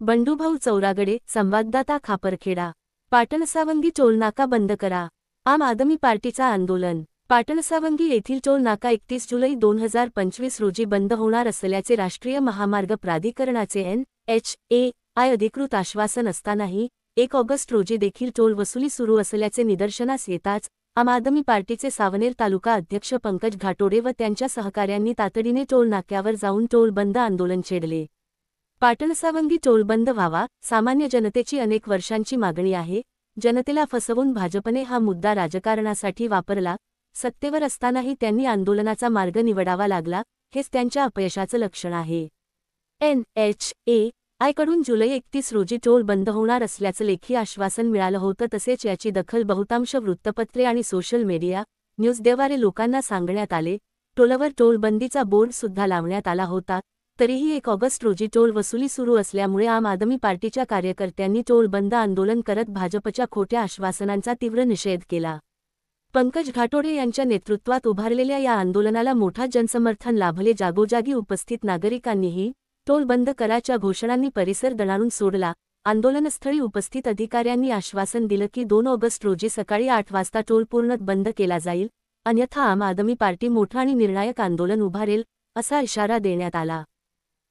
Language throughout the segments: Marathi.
बंडूभाऊ चौरागडे, संवाददाता खापरखेडा। पाटणसावंगी टोलनाका बंद करा, आम आदमी पार्टीचा आंदोलन। पाटणसावंगी येथील टोल नाका 31 जुलै 2025 रोजी बंद होणार असल्याचे राष्ट्रीय महामार्ग प्राधिकरणाचे NHAI अधिकृत आश्वासन असतानाही 1 ऑगस्ट रोजी देखील टोल वसुली सुरू असल्याचे निदर्शनास येताच आम आदमी पार्टीचे सावनेर तालुका अध्यक्ष पंकज घाटोडे व त्यांच्या सहकाऱ्यांनी तातडीने टोल नाक्यावर जाऊन टोल बंद आंदोलन छेडले। पाटणसावंगी टोल बंद व्हावा, सामान्य जनतेची अनेक वर्षांची मागणी आहे। जनतेला फसवून भाजपने हा मुद्दा राजकारणासाठी वापरला। सत्तेवर असतानाही त्यांनी आंदोलनाचा मार्ग निवडावा लागला, हेच त्यांच्या अपयशाचं लक्षण आहे। NHAI कडून जुलै 31 रोजी टोल बंद होणार असल्याचं लेखी आश्वासन मिळालं होतं। तसेच याची दखल बहुतांश वृत्तपत्रे आणि सोशल मीडिया न्यूजद्वारे लोकांना सांगण्यात आले। टोलवर टोल बंदीचा बोर्ड सुद्धा लावण्यात आला होता। तरीही 1 ऑगस्ट रोजी टोल वसुली सुरू असल्यामुळे आम आदमी पार्टीच्या कार्यकर्त्यांनी टोल बंद आंदोलन करत भाजपच्या खोट्या आश्वासनांचा तीव्र निषेध केला। पंकज घाटोडे यांच्या नेतृत्वात उभारलेल्या या आंदोलनाला मोठा जनसमर्थन लाभले। जागोजागी उपस्थित नागरिकांनीही टोल बंद कराच्या घोषणांनी परिसर दणाणून सोडला। आंदोलनस्थळी उपस्थित अधिकाऱ्यांनी आश्वासन दिलं की 2 ऑगस्ट रोजी सकाळी 8 वाजता टोल पूर्ण बंद केला जाईल, अन्यथा आम आदमी पार्टी मोठं आणि निर्णायक आंदोलन उभारेल, असा इशारा देण्यात आला।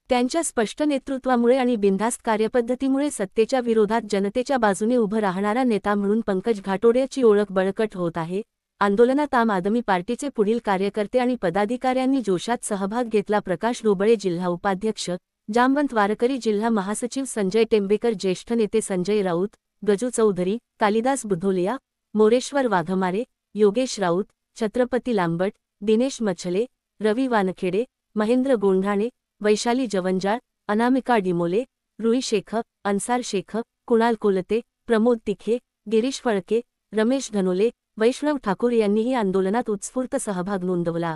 त्यांच्या स्पष्ट नेतृत्वामुळे आणि बिनधास्त कार्यपद्धतीमुळे सत्तेच्या विरोधात जनतेच्या बाजूने उभं राहणारा नेता म्हणून पंकज घाटोडेची ओळख बळकट होत आहे। आंदोलनात आम आदमी पार्टीचे पुढील कार्यकर्ते आणि पदाधिकाऱ्यांनी जोशात सहभाग घेतला। प्रकाश ढोबळे जिल्हा उपाध्यक्ष, जामवंत वारकरी जिल्हा महासचिव संजय टेंबेकर, ज्येष्ठ नेते संजय राऊत, गजू चौधरी, कालिदास बुधोलिया, मोरेश्वर वाघमारे, योगेश राऊत, छत्रपती लांबट, दिनेश मछले, रवी वानखेडे, महेंद्र गोंढाणे, वैशाली जवंजाळ, अनामिका डिमोले, रुई शेख, अन्सार शेख, कुणाल कोलते, प्रमोद तिखे, गिरीश फळके, रमेश धनोले, वैष्णव ठाकूर यांनीही आंदोलनात उत्स्फूर्त सहभाग नोंदवला।